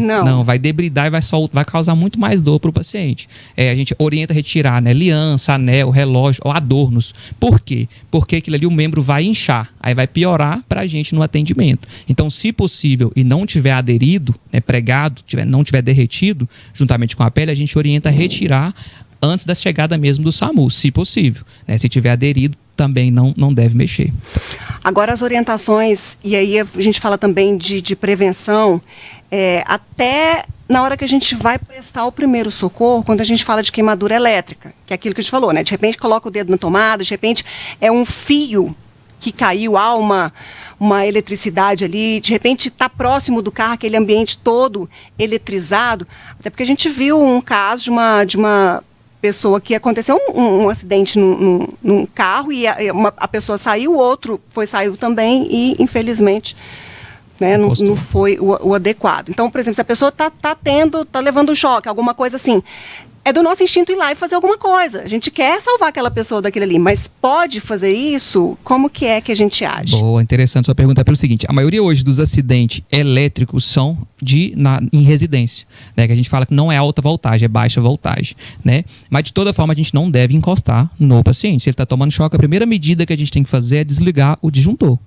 S3: Não, vai debridar e vai causar muito mais dor para o paciente. A gente orienta a retirar, né, aliança, anel, relógio ou adornos. Por quê? Porque aquilo ali o membro vai inchar, aí vai piorar para a gente no atendimento. Então, se possível e não tiver aderido, né, pregado, não tiver derretido, juntamente com a pele, a gente orienta a retirar antes da chegada mesmo do SAMU, se possível. Né? Se tiver aderido, também não deve mexer.
S1: Agora as orientações, e aí a gente fala também de prevenção, até na hora que a gente vai prestar o primeiro socorro, quando a gente fala de queimadura elétrica, que é aquilo que a gente falou, né? De repente coloca o dedo na tomada, de repente é um fio que caiu, há uma eletricidade ali, de repente está próximo do carro, aquele ambiente todo eletrizado, até porque a gente viu um caso de uma pessoa que aconteceu um acidente num carro e a pessoa saiu, o outro saiu também e, infelizmente, né, não foi o adequado. Então, por exemplo, se a pessoa está levando um choque, alguma coisa assim, é do nosso instinto ir lá e fazer alguma coisa. A gente quer salvar aquela pessoa daquele ali, mas pode fazer isso? Como que é que a gente age?
S3: Boa, interessante sua pergunta pelo seguinte, a maioria hoje dos acidentes elétricos são em residência, né? Que a gente fala que não é alta voltagem, é baixa voltagem, né? Mas de toda forma a gente não deve encostar no paciente. Se ele está tomando choque, a primeira medida que a gente tem que fazer é desligar o disjuntor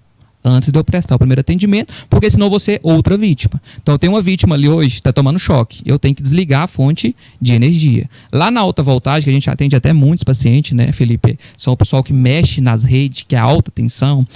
S3: antes de eu prestar o primeiro atendimento, porque senão eu vou ser outra vítima. Então eu tenho uma vítima ali hoje, está tomando choque, eu tenho que desligar a fonte de energia. Lá na alta voltagem, que a gente atende até muitos pacientes, né, Felipe, são o pessoal que mexe nas redes, que é alta tensão,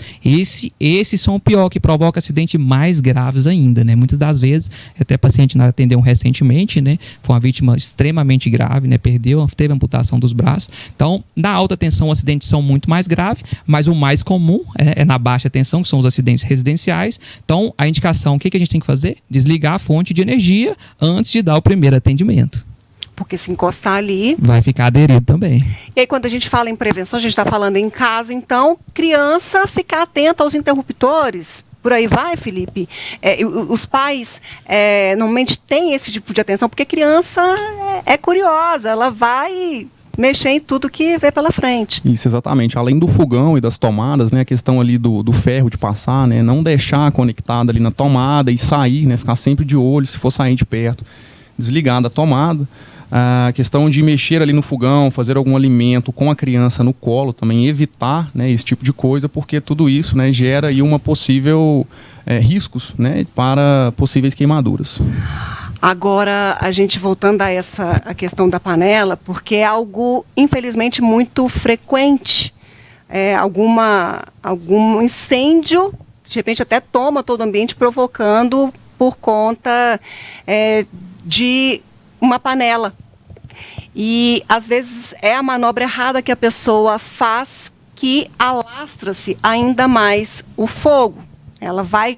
S3: esses são o pior, que provoca acidentes mais graves ainda, né, muitas das vezes, até paciente atendeu recentemente, né, foi uma vítima extremamente grave, né, teve amputação dos braços. Então, na alta tensão, os acidentes são muito mais graves, mas o mais comum é na baixa tensão, que são os acidentes residenciais. Então, a indicação, o que a gente tem que fazer? Desligar a fonte de energia antes de dar o primeiro atendimento.
S1: Porque se encostar ali...
S3: vai ficar aderido também.
S1: E aí, quando a gente fala em prevenção, a gente está falando em casa, então, criança ficar atenta aos interruptores. Por aí vai, Felipe? Os pais normalmente têm esse tipo de atenção, porque a criança é curiosa, ela vai mexer em tudo que vê pela frente.
S4: Isso, exatamente. Além do fogão e das tomadas, né, a questão ali do ferro de passar, né, não deixar conectado ali na tomada e sair, né, ficar sempre de olho, se for sair de perto, desligar da tomada. A questão de mexer ali no fogão, fazer algum alimento com a criança no colo, também evitar, né, esse tipo de coisa, porque tudo isso, né, gera aí uma possível riscos, né, para possíveis queimaduras.
S1: Agora, a gente voltando a questão da panela, porque é algo, infelizmente, muito frequente. Algum incêndio, de repente até toma todo o ambiente, provocando por conta de uma panela. E, às vezes, é a manobra errada que a pessoa faz que alastra-se ainda mais o fogo. Ela vai...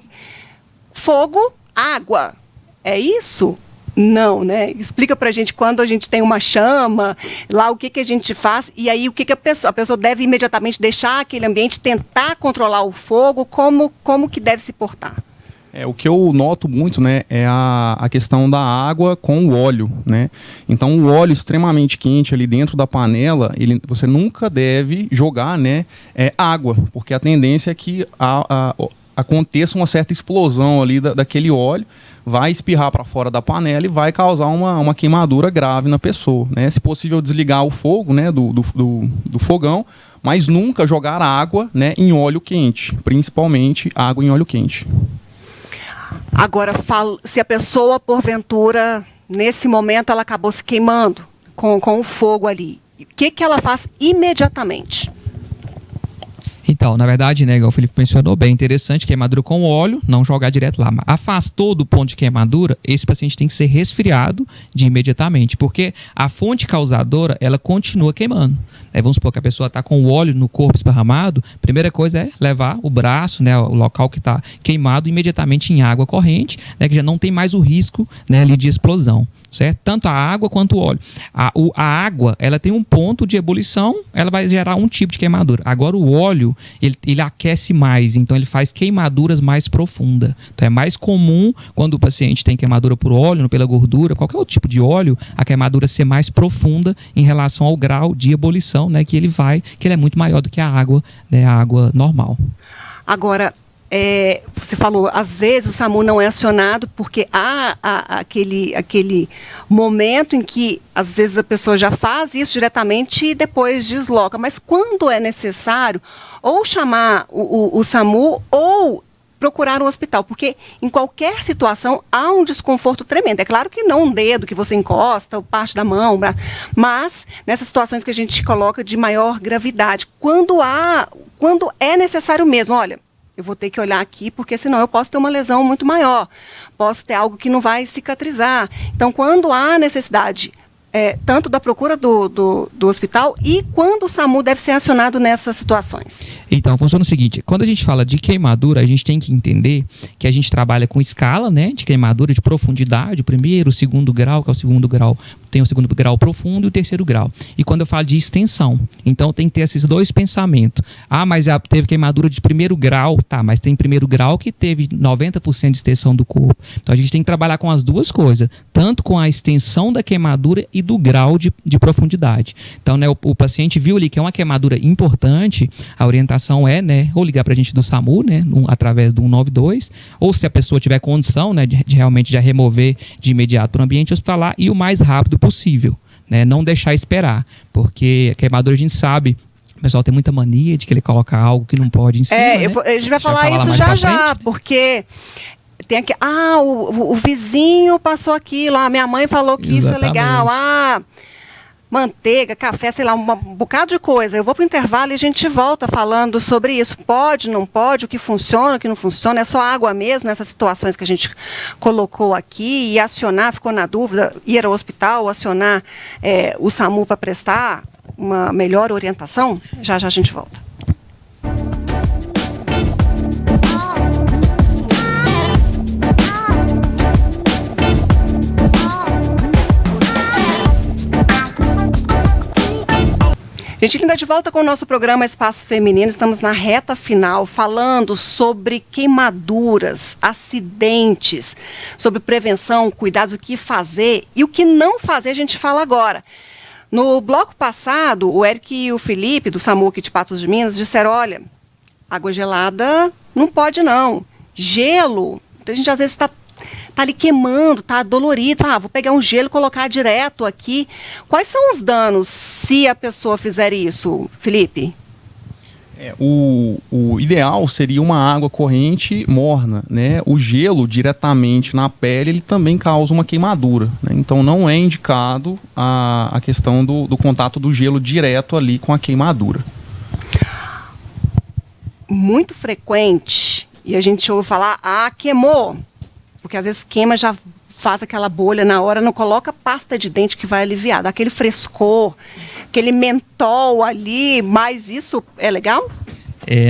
S1: Fogo, água. É isso? Não, né? Explica pra gente quando a gente tem uma chama, lá o que a gente faz, e aí o que a pessoa deve imediatamente deixar aquele ambiente, tentar controlar o fogo, como que deve se portar?
S4: O que eu noto muito, né, é a questão da água com o óleo, né? Então, o óleo extremamente quente ali dentro da panela, você nunca deve jogar, né, água, porque a tendência é que aconteça uma certa explosão ali daquele óleo, vai espirrar para fora da panela e vai causar uma queimadura grave na pessoa, né? Se possível, desligar o fogo, né, do fogão, mas nunca jogar água, né, em óleo quente, principalmente água em óleo quente.
S1: Agora, se a pessoa, porventura, nesse momento, ela acabou se queimando com o fogo ali, o que ela faz imediatamente?
S3: Então, na verdade, né, igual o Felipe mencionou, bem interessante, queimadura com óleo, não jogar direto lá. Mas afastou do ponto de queimadura, esse paciente tem que ser resfriado de imediatamente, porque a fonte causadora, ela continua queimando. Vamos supor que a pessoa está com o óleo no corpo esparramado, primeira coisa é levar o braço, né, o local que está queimado, imediatamente em água corrente, né, que já não tem mais o risco, né, ali de explosão. Certo? Tanto a água quanto o óleo. A água, ela tem um ponto de ebulição, ela vai gerar um tipo de queimadura. Agora o óleo, ele aquece mais, então ele faz queimaduras mais profundas. Então é mais comum, quando o paciente tem queimadura por óleo, pela gordura, qualquer outro tipo de óleo, a queimadura ser mais profunda em relação ao grau de ebulição, né, que ele é muito maior do que a água, né, a água normal.
S1: Agora, você falou, às vezes o SAMU não é acionado porque há aquele momento em que, às vezes, a pessoa já faz isso diretamente e depois desloca. Mas quando é necessário, ou chamar o SAMU ou procurar um hospital, porque em qualquer situação há um desconforto tremendo. É claro que não um dedo que você encosta, parte da mão, mas nessas situações que a gente coloca de maior gravidade, quando é necessário mesmo, olha, eu vou ter que olhar aqui, porque senão eu posso ter uma lesão muito maior. Posso ter algo que não vai cicatrizar. Então, quando há necessidade, tanto da procura do hospital e quando o SAMU deve ser acionado nessas situações.
S3: Então, funciona o seguinte, quando a gente fala de queimadura, a gente tem que entender que a gente trabalha com escala, né, de queimadura de profundidade, o primeiro, o segundo grau, que é o segundo grau, tem o segundo grau profundo e o terceiro grau. E quando eu falo de extensão, então tem que ter esses dois pensamentos. Mas teve queimadura de primeiro grau, tá, mas tem primeiro grau que teve 90% de extensão do corpo. Então a gente tem que trabalhar com as duas coisas, tanto com a extensão da queimadura e do grau de profundidade. Então, né, o paciente viu ali que é uma queimadura importante, a orientação é, né, ou ligar para a gente do SAMU, né, através do 192, ou se a pessoa tiver condição, né, de realmente já remover de imediato para o ambiente hospitalar e o mais rápido possível, né, não deixar esperar, porque a queimadura a gente sabe, o pessoal tem muita mania de que ele coloca algo que não pode em cima, né?
S1: A gente vai falar isso já, porque tem aqui, o vizinho passou aquilo, minha mãe falou que Exatamente. Isso é legal, manteiga, café, sei lá, um bocado de coisa. Eu vou para o intervalo e a gente volta falando sobre isso. Pode, não pode, o que funciona, o que não funciona, é só água mesmo, nessas situações que a gente colocou aqui, e acionar, ficou na dúvida, ir ao hospital, acionar o SAMU para prestar uma melhor orientação? Já a gente volta. Gente, ainda de volta com o nosso programa Espaço Feminino, estamos na reta final, falando sobre queimaduras, acidentes, sobre prevenção, cuidados, o que fazer e o que não fazer, a gente fala agora. No bloco passado, o Eric e o Felipe, do SAMU aqui de Patos de Minas, disseram, olha, água gelada não pode não, gelo, a gente às vezes está ali queimando, está dolorido, vou pegar um gelo e colocar direto aqui. Quais são os danos se a pessoa fizer isso, Felipe?
S4: O ideal seria uma água corrente morna, né? O gelo diretamente na pele, ele também causa uma queimadura, né? Então não é indicado a questão do contato do gelo direto ali com a queimadura.
S1: Muito frequente, e a gente ouve falar, queimou. Porque às vezes queima, já faz aquela bolha na hora, não coloca pasta de dente que vai aliviar, dá aquele frescor, aquele mentol ali, mas isso é legal?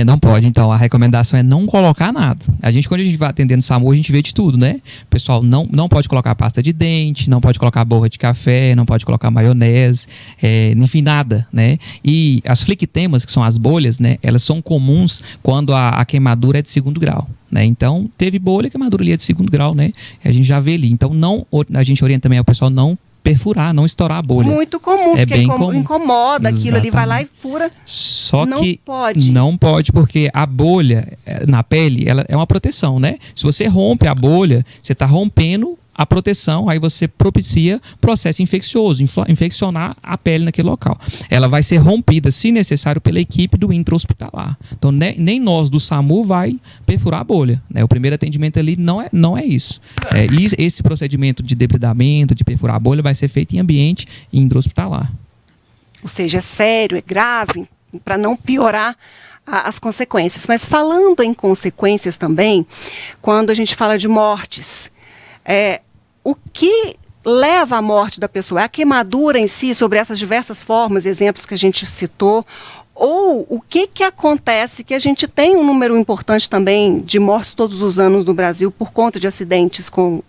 S3: Não pode, então a recomendação é não colocar nada. Quando a gente vai atendendo SAMU, a gente vê de tudo, né? O pessoal não pode colocar pasta de dente, não pode colocar borra de café, não pode colocar maionese, enfim, nada, né? E as flictemas, que são as bolhas, né? Elas são comuns quando a queimadura é de 2º grau, né? Então, teve bolha, a queimadura ali é de 2º grau, né? A gente já vê ali. Então, a gente orienta também ao pessoal não perfurar, não estourar a bolha.
S1: Muito comum, porque
S3: bem comum.
S1: Incomoda aquilo ali, vai lá e fura.
S3: Só
S1: não
S3: que
S1: pode.
S3: Não pode, porque a bolha na pele, ela é uma proteção, né? Se você rompe a bolha, você está rompendo a proteção, aí você propicia processo infeccioso, infeccionar a pele naquele local. Ela vai ser rompida, se necessário, pela equipe do intra-hospitalar. Então, nem nós do SAMU vai perfurar a bolha, né? O primeiro atendimento ali não é isso. E esse procedimento de debridamento, de perfurar a bolha, vai ser feito em ambiente intra-hospitalar.
S1: Ou seja, é sério, é grave, para não piorar as consequências. Mas falando em consequências também, quando a gente fala de mortes, o que leva à morte da pessoa? É a queimadura em si, sobre essas diversas formas, exemplos que a gente citou, ou o que acontece que a gente tem um número importante também de mortes todos os anos no Brasil por conta de acidentes com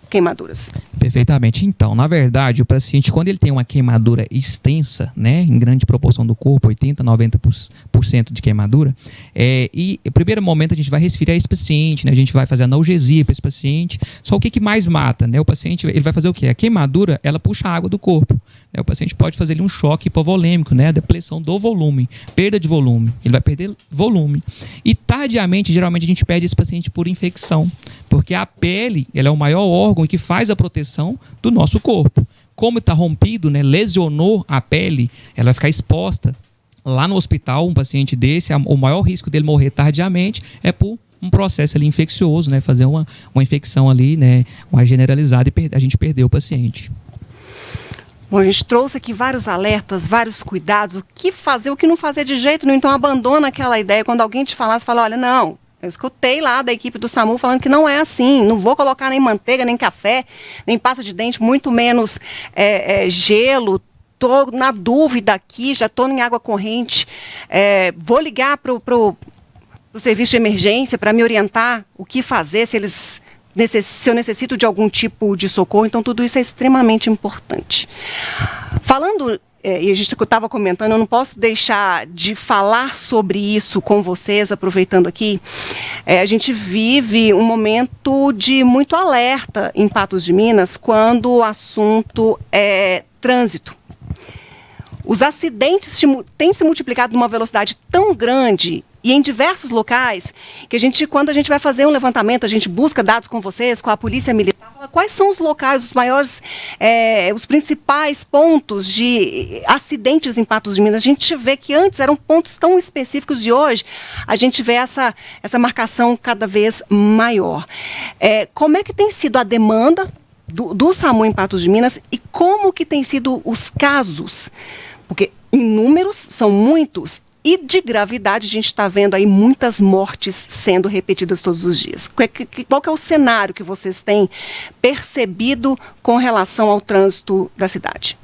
S1: queimaduras?
S3: Perfeitamente. Então, na verdade, o paciente, quando ele tem uma queimadura extensa, né, em grande proporção do corpo, 80%, 90% de queimadura, e no primeiro momento a gente vai resfriar esse paciente, né, a gente vai fazer analgesia para esse paciente. Só o que mais mata, né? O paciente, ele vai fazer o quê? A queimadura, ela puxa a água do corpo, né? O paciente pode fazer ali um choque hipovolêmico, né, a depressão do volume, perda de volume, ele vai perder volume. E tardiamente, geralmente a gente perde esse paciente por infecção, porque a pele, ela é o maior órgão que faz a proteção do nosso corpo. Como está rompido, né, lesionou a pele, ela vai ficar exposta. Lá no hospital, um paciente desse, o maior risco dele morrer tardiamente é por um processo ali infeccioso, né, fazer uma infecção ali, né, uma generalizada, e a gente perdeu o paciente.
S1: Bom, a gente trouxe aqui vários alertas, vários cuidados, o que fazer, o que não fazer de jeito nenhum. Então abandona aquela ideia, quando alguém te falar, você fala, olha, não, eu escutei lá da equipe do SAMU falando que não é assim, não vou colocar nem manteiga, nem café, nem pasta de dente, muito menos gelo. Estou na dúvida aqui, já estou em água corrente, vou ligar para o serviço de emergência para me orientar o que fazer, se eu necessito de algum tipo de socorro. Então tudo isso é extremamente importante. Falando, e a gente estava comentando, eu não posso deixar de falar sobre isso com vocês, aproveitando aqui. A gente vive um momento de muito alerta em Patos de Minas quando o assunto é trânsito. Os acidentes têm se multiplicado numa velocidade tão grande e em diversos locais que quando a gente vai fazer um levantamento, a gente busca dados com vocês, com a Polícia Militar, quais são os locais, os maiores, os principais pontos de acidentes em Patos de Minas. A gente vê que antes eram pontos tão específicos e hoje a gente vê essa marcação cada vez maior. Como é que tem sido a demanda do SAMU em Patos de Minas e como que tem sido os casos? Porque em números são muitos e de gravidade a gente está vendo aí muitas mortes sendo repetidas todos os dias. Qual que é o cenário que vocês têm percebido com relação ao trânsito da cidade?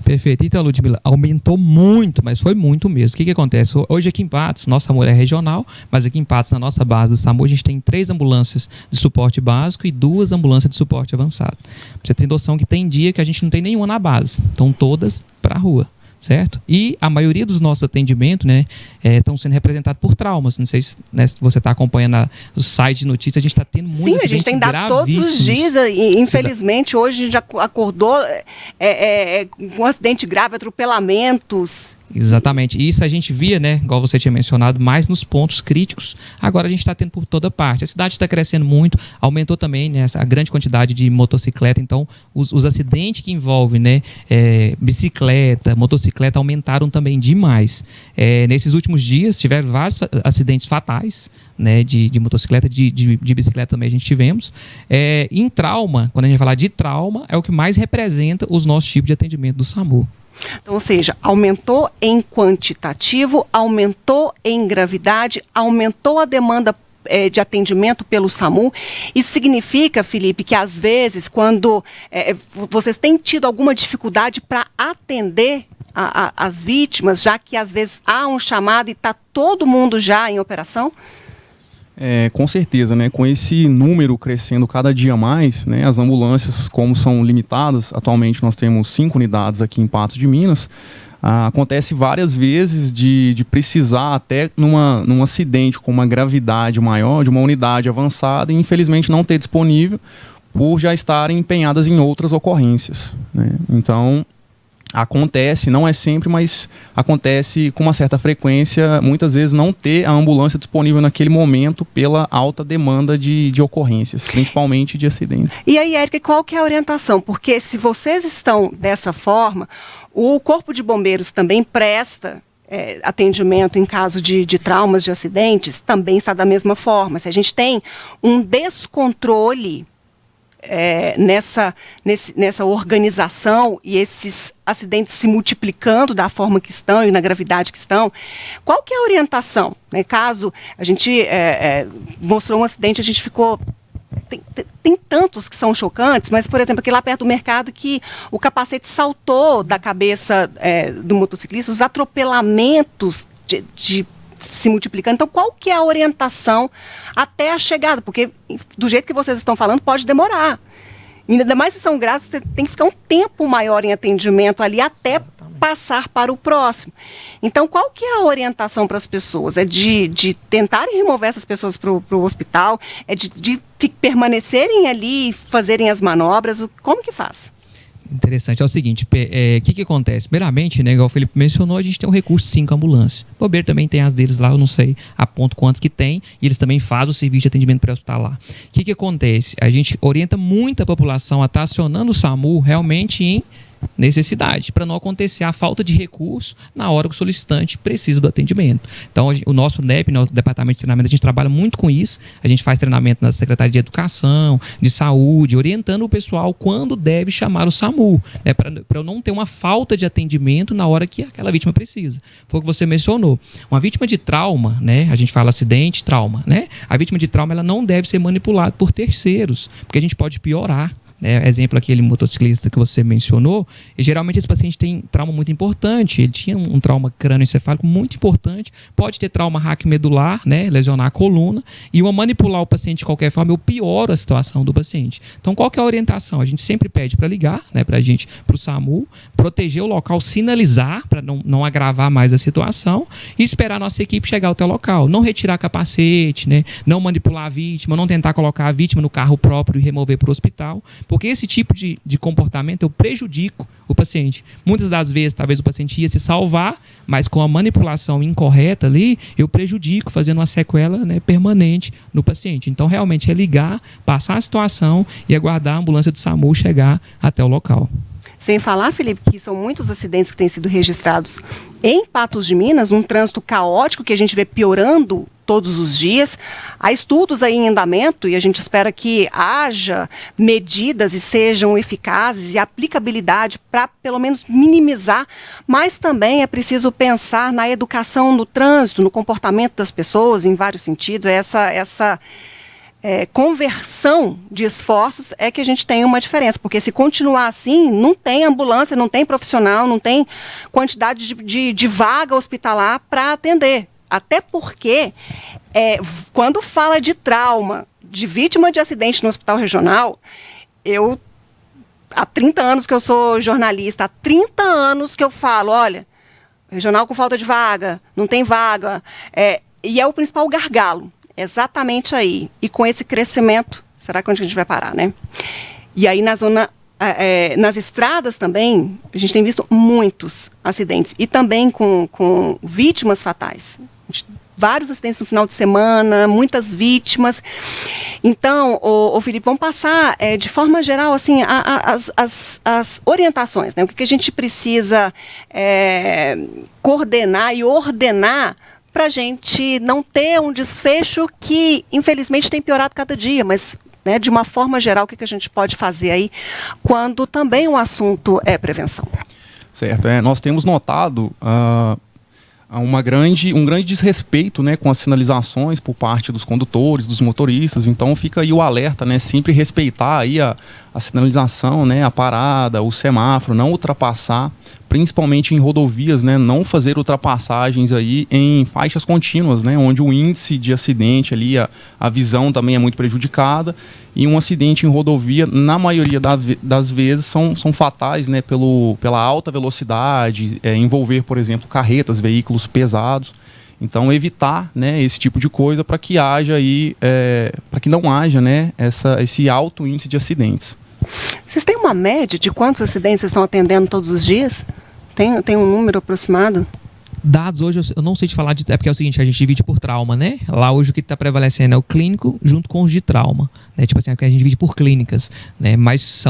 S3: Perfeito. Então, Ludmila, aumentou muito, mas foi muito mesmo. O que acontece? Hoje aqui em Patos, nossa SAMU é regional, mas aqui em Patos, na nossa base do SAMU, a gente tem 3 ambulâncias de suporte básico e 2 ambulâncias de suporte avançado. Você tem noção que tem dia que a gente não tem nenhuma na base, estão todas para a rua. Certo? E a maioria dos nossos atendimentos, né, estão sendo representados por traumas. Não sei se, né, se você está acompanhando o site de notícias, a gente está tendo muitos acidentes gravíssimos. Sim, a gente tem dado todos os dias e infelizmente hoje a gente já acordou com um acidente grave, atropelamentos. Exatamente. Isso a gente via, né, igual você tinha mencionado, mais nos pontos críticos. Agora a gente está tendo por toda parte. A cidade está crescendo muito, aumentou também, né, a grande quantidade de motocicleta. Então, os acidentes que envolvem, né, bicicleta, motocicleta aumentaram também demais. Nesses últimos dias tiveram vários acidentes fatais, né, de motocicleta, de bicicleta também a gente tivemos. Em trauma, quando a gente falar de trauma, é o que mais representa os nossos tipos de atendimento do SAMU.
S1: Então, ou seja, aumentou em quantitativo, aumentou em gravidade, aumentou a demanda de atendimento pelo SAMU. Isso significa, Felipe, que às vezes, quando vocês têm tido alguma dificuldade para atender as vítimas, já que às vezes há um chamado e está todo mundo já em operação?
S4: Com certeza, né? Com esse número crescendo cada dia mais, né? As ambulâncias, como são limitadas, atualmente nós temos 5 unidades aqui em Patos de Minas. Acontece várias vezes de precisar até num acidente com uma gravidade maior, de uma unidade avançada, e infelizmente não ter disponível por já estarem empenhadas em outras ocorrências, né? Então, acontece, não é sempre, mas acontece com uma certa frequência, muitas vezes não ter a ambulância disponível naquele momento pela alta demanda de ocorrências, principalmente de acidentes.
S1: E aí, Érica, qual que é a orientação? Porque se vocês estão dessa forma, o Corpo de Bombeiros também presta atendimento em caso de traumas, de acidentes, também está da mesma forma. Se a gente tem um descontrole nessa organização e esses acidentes se multiplicando da forma que estão e na gravidade que estão, qual que é a orientação? Né? Caso a gente mostrou um acidente, a gente ficou... Tem tantos que são chocantes, mas, por exemplo, aqui lá perto do mercado que o capacete saltou da cabeça do motociclista, os atropelamentos de se multiplicando. Então, qual que é a orientação até a chegada? Porque, do jeito que vocês estão falando, pode demorar. Ainda mais se são graves, você tem que ficar um tempo maior em atendimento ali até passar para o próximo. Então, qual que é a orientação para as pessoas? É de tentarem remover essas pessoas para o hospital? É de permanecerem ali e fazerem as manobras? Como que faz?
S3: Interessante. É o seguinte, o que acontece? Primeiramente, né, igual o Felipe mencionou, a gente tem um recurso de 5 ambulâncias. O Bobeiro também tem as deles lá, eu não sei a ponto quantos que tem, e eles também fazem o serviço de atendimento pré-hospitalar. O que acontece? A gente orienta muito a população a estar acionando o SAMU realmente em necessidade, para não acontecer a falta de recurso na hora que o solicitante precisa do atendimento. Então, o nosso NEP, nosso Departamento de Treinamento, a gente trabalha muito com isso. A gente faz treinamento na Secretaria de Educação, de Saúde, orientando o pessoal quando deve chamar o SAMU, né, para eu não ter uma falta de atendimento na hora que aquela vítima precisa. Foi o que você mencionou. Uma vítima de trauma, né, a gente fala acidente, trauma, né? A vítima de trauma, ela não deve ser manipulada por terceiros, porque a gente pode piorar. Exemplo, aquele motociclista que você mencionou, e geralmente esse paciente tem trauma muito importante, ele tinha um trauma crânioencefálico muito importante, pode ter trauma raquimedular, né, lesionar a coluna, e eu manipular o paciente de qualquer forma, eu pioro a situação do paciente. Então, qual que é a orientação? A gente sempre pede para ligar, né, para o SAMU, proteger o local, sinalizar, para não agravar mais a situação, e esperar a nossa equipe chegar até o local. Não retirar capacete, né, não manipular a vítima, não tentar colocar a vítima no carro próprio e remover para o hospital, porque esse tipo de comportamento eu prejudico o paciente. Muitas das vezes, talvez o paciente ia se salvar, mas com a manipulação incorreta ali, eu prejudico, fazendo uma sequela, né, permanente no paciente. Então, realmente, é ligar, passar a situação e aguardar a ambulância do SAMU chegar até o local.
S1: Sem falar, Felipe, que são muitos acidentes que têm sido registrados em Patos de Minas, num trânsito caótico que a gente vê piorando todos os dias. Há estudos aí em andamento e a gente espera que haja medidas e sejam eficazes e aplicabilidade para, pelo menos, minimizar, mas também é preciso pensar na educação no trânsito, no comportamento das pessoas, em vários sentidos. Essa conversão de esforços é que a gente tem uma diferença, porque se continuar assim, não tem ambulância, não tem profissional, não tem quantidade de vaga hospitalar para atender. Até porque, quando fala de trauma, de vítima de acidente no hospital regional, há 30 anos que eu sou jornalista, há 30 anos que eu falo, olha, regional com falta de vaga, não tem vaga, e é o principal gargalo. Exatamente aí. E com esse crescimento, será que onde a gente vai parar, né? E aí nas estradas também, a gente tem visto muitos acidentes. E também com vítimas fatais. Vários acidentes no final de semana, muitas vítimas. Então, Felipe, vamos passar de forma geral assim, as orientações, né? O que a gente precisa coordenar e ordenar para a gente não ter um desfecho que, infelizmente, tem piorado cada dia, mas, né, de uma forma geral, o que a gente pode fazer aí quando também o assunto é prevenção?
S4: Certo, nós temos notado um grande desrespeito, né, com as sinalizações por parte dos condutores, dos motoristas. Então fica aí o alerta, né, sempre respeitar aí a sinalização, né, a parada, o semáforo, não ultrapassar, principalmente em rodovias, né, não fazer ultrapassagens aí em faixas contínuas, né, onde o índice de acidente ali, a visão também é muito prejudicada, e um acidente em rodovia, na maioria das vezes, são fatais, né, pela alta velocidade, envolver, por exemplo, carretas, veículos pesados. Então, evitar, né, esse tipo de coisa para que haja aí, para que não haja, né, esse alto índice de acidentes.
S1: Vocês têm uma média de quantos acidentes vocês estão atendendo todos os dias? Tem um número aproximado?
S3: Dados hoje, eu não sei te falar, é porque é o seguinte, a gente divide por trauma, né? Lá hoje o que está prevalecendo é o clínico junto com os de trauma, né? Tipo assim, a gente divide por clínicas, né? Mas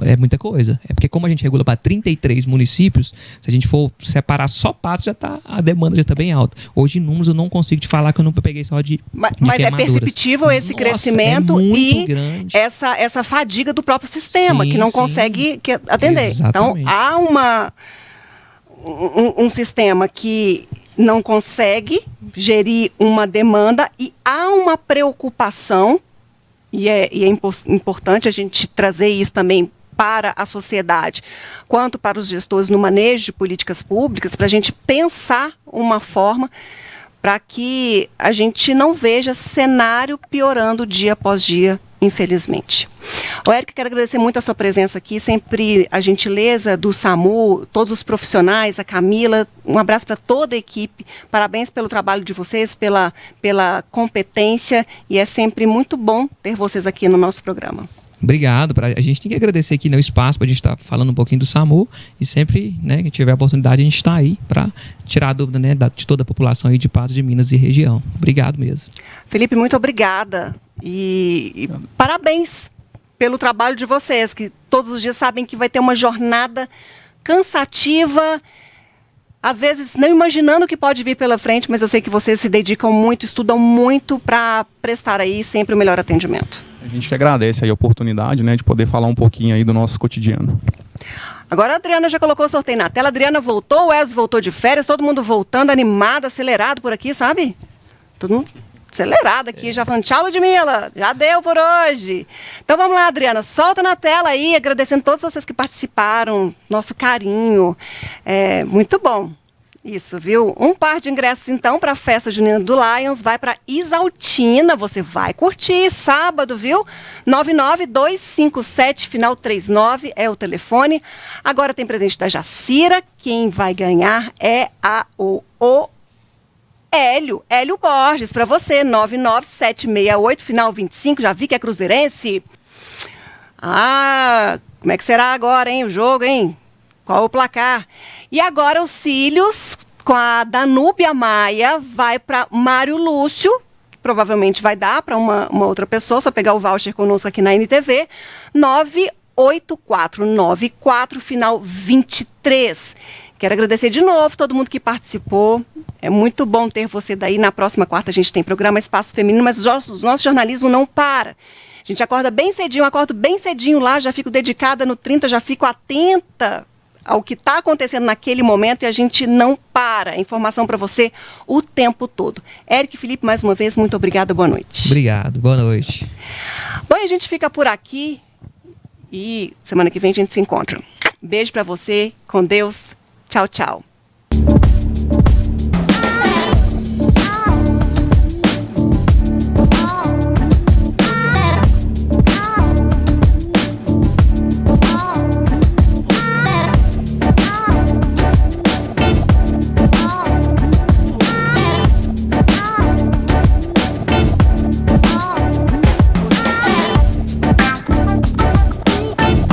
S3: é muita coisa. É porque como a gente regula para 33 municípios, se a gente for separar só Patos, a demanda já está bem alta. Hoje, em números, eu não consigo te falar que eu não peguei só de
S1: Mas é perceptível esse crescimento
S3: muito
S1: e
S3: grande.
S1: Essa fadiga do próprio sistema,
S3: Sim,
S1: que não
S3: sim.
S1: consegue atender.
S3: Exatamente.
S1: Então, há um sistema que não consegue gerir uma demanda e há uma preocupação, e é importante a gente trazer isso também para a sociedade, quanto para os gestores no manejo de políticas públicas, para a gente pensar uma forma para que a gente não veja cenário piorando dia após dia, infelizmente. O Érico, quero agradecer muito a sua presença aqui, sempre a gentileza do SAMU, todos os profissionais, a Camila, um abraço para toda a equipe, parabéns pelo trabalho de vocês, pela competência, e é sempre muito bom ter vocês aqui no nosso programa.
S3: Obrigado. A gente tem que agradecer aqui no espaço para a gente estar falando um pouquinho do SAMU e sempre, né, que tiver a oportunidade, a gente está aí para tirar a dúvida, né, de toda a população aí de Patos de Minas e região. Obrigado mesmo.
S1: Felipe, muito obrigada e parabéns pelo trabalho de vocês, que todos os dias sabem que vai ter uma jornada cansativa, às vezes não imaginando o que pode vir pela frente, mas eu sei que vocês se dedicam muito, estudam muito para prestar aí sempre o melhor atendimento.
S4: A gente que agradece aí a oportunidade, né, de poder falar um pouquinho aí do nosso cotidiano.
S1: Agora a Adriana já colocou o sorteio na tela, a Adriana voltou, o Wes voltou de férias, todo mundo voltando, animado, acelerado por aqui, sabe? Todo mundo acelerado aqui, já falando tchau, Ludmila, já deu por hoje. Então vamos lá, Adriana, solta na tela aí, agradecendo todos vocês que participaram, nosso carinho, muito bom. Isso, viu? Um par de ingressos, então, para a festa junina do Lions vai para Isaltina. Você vai curtir sábado, viu? 99257, final 39 é o telefone. Agora tem presente da Jacira. Quem vai ganhar é o Hélio Borges, para você. 99768, final 25. Já vi que é cruzeirense. Ah, como é que será agora, hein? O jogo, hein? Qual o placar? E agora os cílios com a Danúbia Maia vai para Mário Lúcio, que provavelmente vai dar para uma outra pessoa, só pegar o voucher conosco aqui na NTV, 98494, final 23. Quero agradecer de novo todo mundo que participou. É muito bom ter você daí. Na próxima quarta a gente tem programa Espaço Feminino, mas o nosso jornalismo não para. A gente acorda bem cedinho, acordo bem cedinho lá, já fico dedicada no 30, já fico atenta ao que está acontecendo naquele momento e a gente não para. Informação para você o tempo todo. Érico e Felipe, mais uma vez, muito obrigada, boa noite.
S3: Obrigado, boa noite.
S1: Bom, a gente fica por aqui e semana que vem a gente se encontra. Beijo para você, com Deus, tchau, tchau.